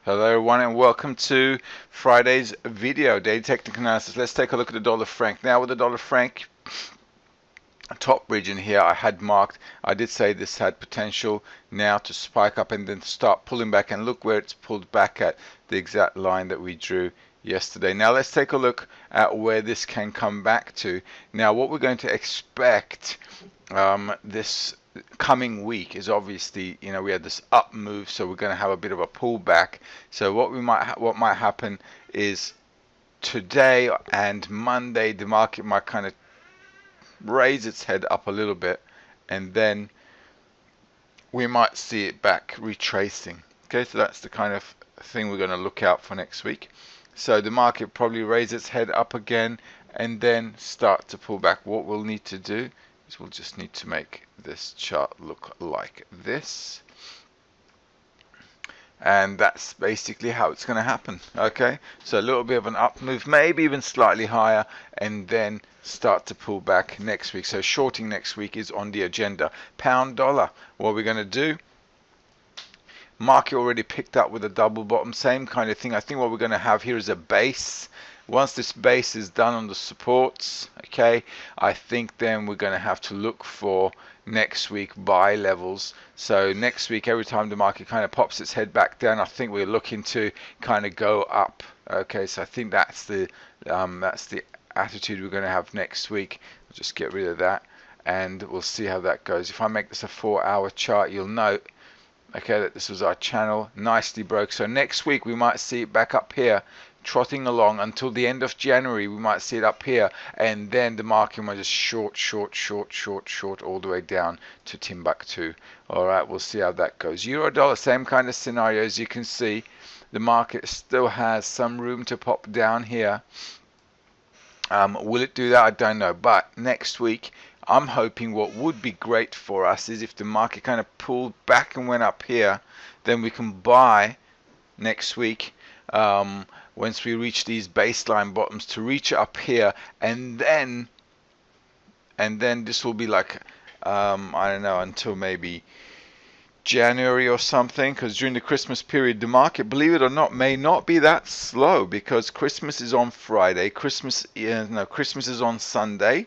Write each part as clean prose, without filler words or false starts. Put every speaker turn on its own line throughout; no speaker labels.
Hello everyone and welcome to Friday's video, Daily Technical Analysis. Let's take a look at the dollar franc. Now with the dollar franc top region here I had marked, I did say this had potential now to spike up and then start pulling back, and look where it's pulled back at, the exact line that we drew yesterday. Now let's take a look at where this can come back to. Now what we're going to expect this coming week is obviously, we had this up move, so we're going to have a bit of a pullback. So what might happen is today and Monday the market might kind of raise its head up a little bit, and then we might see it back retracing. Okay, so that's the kind of thing we're going to look out for next week. So the market probably raise its head up again and then start to pull back. What we'll need to do is we'll just need to make this chart look like this, and that's basically how it's going to happen. Okay, so a little bit of an up move, maybe even slightly higher, and then start to pull back next week. So shorting next week is on the agenda. Pound dollar, what we're going to do, market already picked up with a double bottom, same kind of thing. I think what we're going to have here is a base. Once this base is done on the supports, okay, I think then we're going to have to look for next week buy levels. So next week, every time the market kind of pops its head back down, I think we're looking to kind of go up. Okay, so I think that's the attitude we're going to have next week. I'll just get rid of that and we'll see how that goes. If I make this a 4-hour chart, you'll note, okay, that this was our channel, nicely broke. So next week we might see it back up here trotting along until the end of January. We might see it up here, and then the market might just short all the way down to Timbuktu. All right, we'll see how that goes. Euro dollar, same kind of scenario. As you can see, the market still has some room to pop down here. Will it do that? I don't know, but next week I'm hoping what would be great for us is if the market kind of pulled back and went up here, then we can buy next week once we reach these baseline bottoms, to reach up here, and then this will be like I don't know, until maybe January or something, because during the Christmas period the market, believe it or not, may not be that slow, because Christmas is on Friday, Christmas is on Sunday,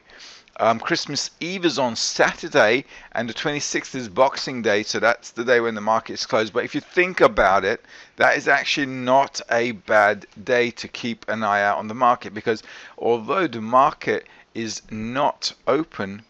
Christmas Eve is on Saturday, and the 26th is Boxing Day, so that's the day when the market is closed. But if you think about it, that is actually not a bad day to keep an eye out on the market, because although the market is not open,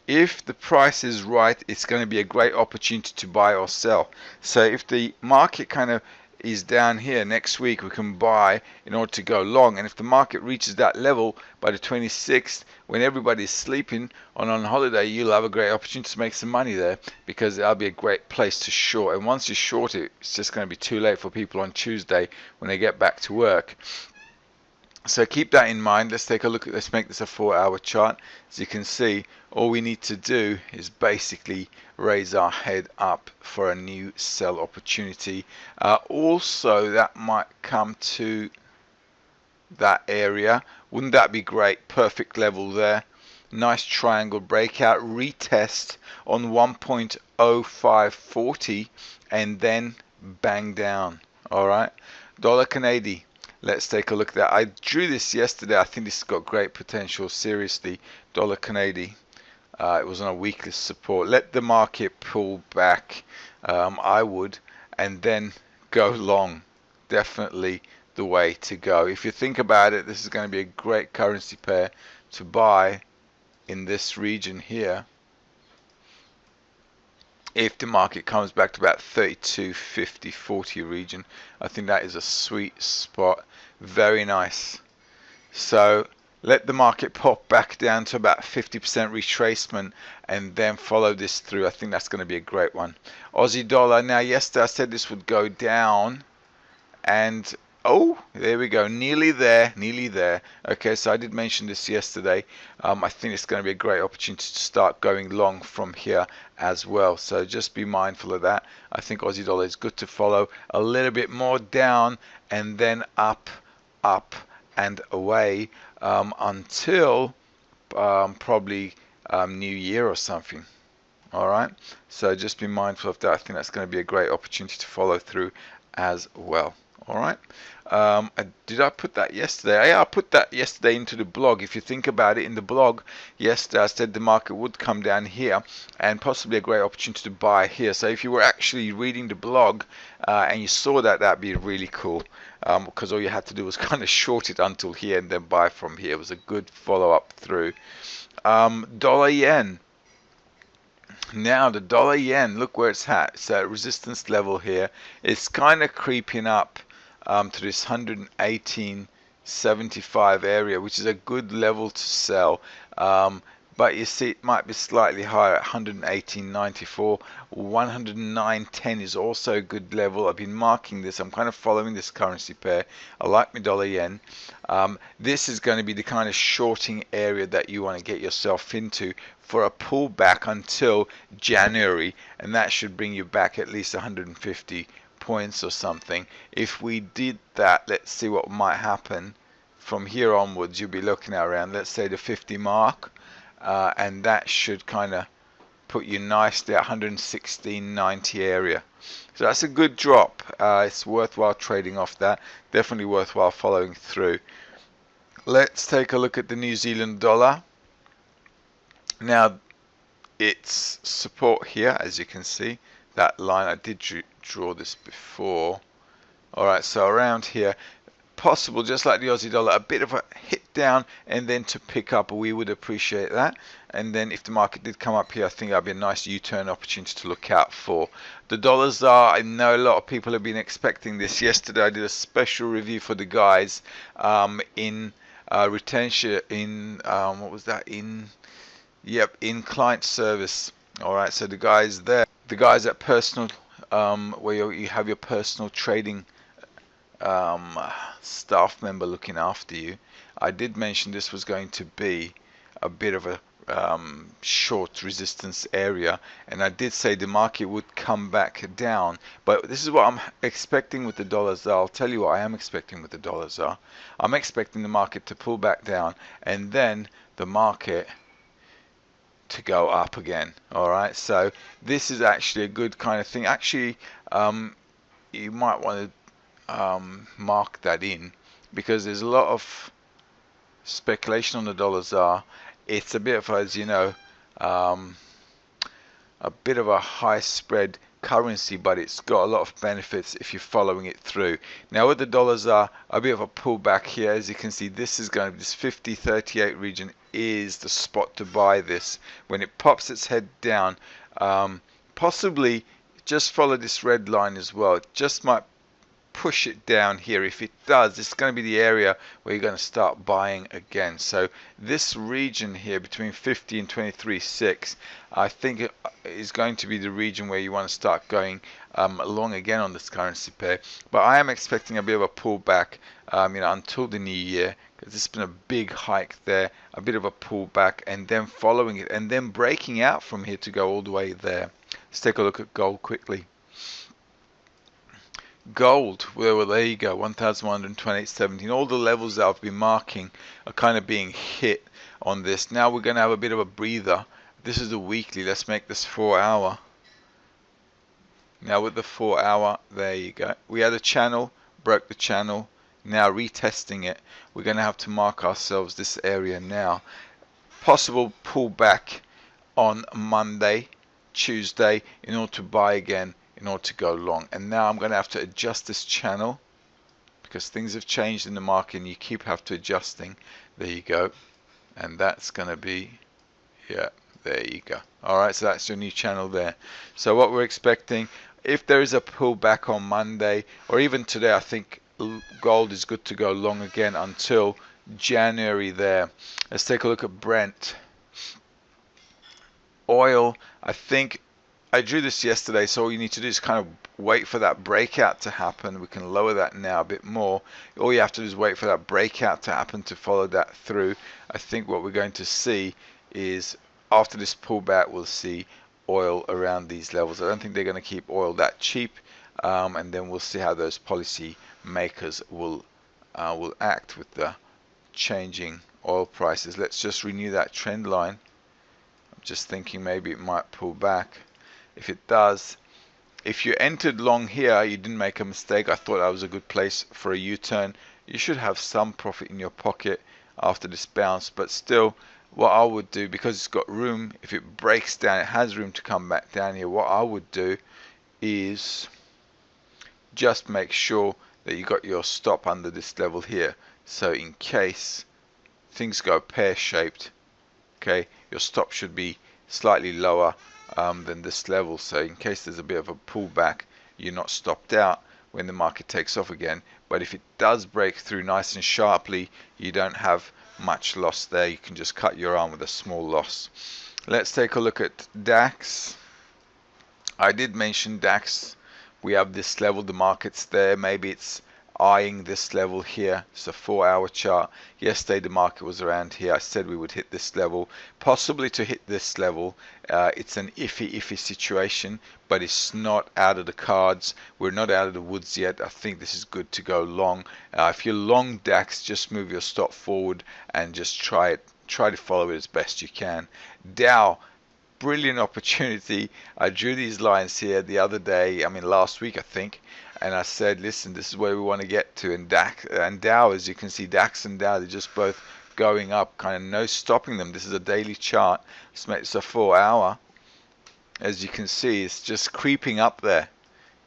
if the price is right, it's going to be a great opportunity to buy or sell. So if the market kind of is down here next week, we can buy in order to go long. And if the market reaches that level by the 26th, when everybody's sleeping on holiday, you'll have a great opportunity to make some money there, because that'll be a great place to short. And once you short it, it's just going to be too late for people on Tuesday when they get back to work. So keep that in mind. Let's take a look at, let's make this a 4-hour chart. As you can see, all we need to do is basically raise our head up for a new sell opportunity. Also, that might come to that area. Wouldn't that be great? Perfect level there. Nice triangle breakout, retest on 1.0540, and then bang down. All right, dollar Canadian. Let's take a look at that. I drew this yesterday. I think this has got great potential. Seriously, dollar Canadian. It was on a weekly support. Let the market pull back, I would, and then go long. Definitely the way to go. If you think about it, this is going to be a great currency pair to buy in this region here. If the market comes back to about 32.50, 40 region, I think that is a sweet spot. Very nice. So let the market pop back down to about 50% retracement and then follow this through. I think that's going to be a great one. Aussie dollar. Now yesterday I said this would go down, and oh, there we go, nearly there. Okay, so I did mention this yesterday. I think it's going to be a great opportunity to start going long from here as well, so just be mindful of that. I think Aussie dollar is good to follow. A little bit more down and then up and away until probably New Year or something. All right, so just be mindful of that. I think that's going to be a great opportunity to follow through as well. All right. Did I put that yesterday? Yeah, I put that yesterday into the blog. If you think about it, in the blog yesterday, I said the market would come down here and possibly a great opportunity to buy here. So if you were actually reading the blog and you saw that, that'd be really cool. Because all you had to do was kind of short it until here and then buy from here. It was a good follow-up through. Dollar yen. Now the dollar yen, look where it's at. It's at resistance level here. It's kind of creeping up to this 118.75 area, which is a good level to sell. But you see it might be slightly higher at 118.94. 109.10 is also a good level. I've been marking this. I'm kind of following this currency pair. I like my dollar yen. This is going to be the kind of shorting area that you want to get yourself into for a pullback until January, and that should bring you back at least 150 points or something. If we did that, let's see what might happen. From here onwards, you'll be looking at around, let's say, the 50 mark, and that should kind of put you nicely at 116.90 area. So that's a good drop. It's worthwhile trading off that. Definitely worthwhile following through. Let's take a look at the New Zealand dollar. Now, its support here, as you can see, that line, I did draw this before. Alright, so around here, possible, just like the Aussie dollar, a bit of a hit down and then to pick up. We would appreciate that. And then if the market did come up here, I think that'd be a nice U-turn opportunity to look out for. The dollars are, I know a lot of people have been expecting this. Yesterday I did a special review for the guys in retention, in what was that, in in client service. All right, so the guys there, the guys at personal, where you have your personal trading staff member looking after you. I did mention this was going to be a bit of a short resistance area, and I did say the market would come back down, but this is what I'm expecting with the dollars. I'll tell you what I am expecting with the dollars are. I'm expecting the market to pull back down and then the market to go up again. All right, so this is actually a good kind of thing. Actually, you might want to mark that in, because there's a lot of speculation on the dollars are. It's a bit of, as you know, a bit of a high spread currency, but it's got a lot of benefits if you're following it through. Now with the dollars are a bit of a pullback here. As you can see, this is going to, this 50.38 region is the spot to buy this. When it pops its head down, possibly just follow this red line as well. It just might push it down here. If it does, it's going to be the area where you're going to start buying again. So this region here between 50 and 23.6, I think is going to be the region where you want to start going along again on this currency pair. But I am expecting a bit of a pullback until the new year, because it's been a big hike there, a bit of a pullback, and then following it and then breaking out from here to go all the way there. Let's take a look at gold quickly. Gold, well, there you go, 1,128.17. All the levels that I've been marking are kind of being hit on this. Now we're going to have a bit of a breather. This is the weekly. Let's make this 4 hour. Now with the 4 hour, there you go. We had a channel, broke the channel. Now retesting it, we're going to have to mark ourselves this area now. Possible pullback on Monday, Tuesday, in order to buy again, in order to go long. And now I'm going to have to adjust this channel, because things have changed in the market and you keep have to adjusting. There you go. And that's going to be, yeah, there you go. Alright, so that's your new channel there. So what we're expecting, if there is a pullback on Monday or even today, I think gold is good to go long again until January there. Let's take a look at Brent. Oil, I think I drew this yesterday, so all you need to do is kind of wait for that breakout to happen. We can lower that now a bit more. All you have to do is wait for that breakout to happen to follow that through. I think what we're going to see is after this pullback, we'll see oil around these levels. I don't think they're going to keep oil that cheap, and then we'll see how those policy makers will act with the changing oil prices. Let's just renew that trend line. I'm just thinking maybe it might pull back. If it does, if you entered long here, you didn't make a mistake. I thought that was a good place for a U-turn. You should have some profit in your pocket after this bounce, but still, what I would do, because it's got room, if it breaks down, it has room to come back down here. What I would do is just make sure that you got your stop under this level here. So in case things go pear-shaped, okay, your stop should be slightly lower than this level, so in case there's a bit of a pullback, you're not stopped out when the market takes off again. But if it does break through nice and sharply, you don't have much loss there. You can just cut your arm with a small loss. Let's take a look at DAX. I did mention DAX. We have this level, the market's there, maybe it's eyeing this level here. It's a 4-hour chart. Yesterday the market was around here. I said we would hit this level, possibly to hit this level. It's an iffy situation, but it's not out of the cards. We're not out of the woods yet. I think this is good to go long. If you're long DAX, just move your stop forward and just try to follow it as best you can. Dow, brilliant opportunity. I drew these lines here the other day, last week I think, and I said, listen, this is where we want to get to. And DAX and Dow, as you can see, DAX and Dow, they're just both going up, kind of no stopping them. This is a daily chart. It's a 4-hour. As you can see, it's just creeping up there.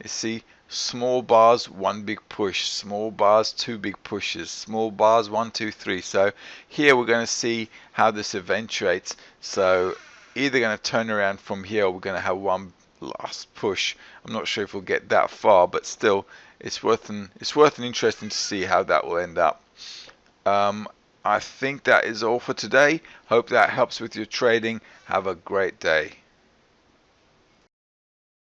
You see, small bars, one big push, small bars, two big pushes, small bars, 1, 2, 3. So here we're going to see how this eventuates. So either going to turn around from here, or we're going to have one last push. I'm not sure if we'll get that far, but still, it's worth an interesting to see how that will end up. I think that is all for today. Hope that helps with your trading. Have a great day.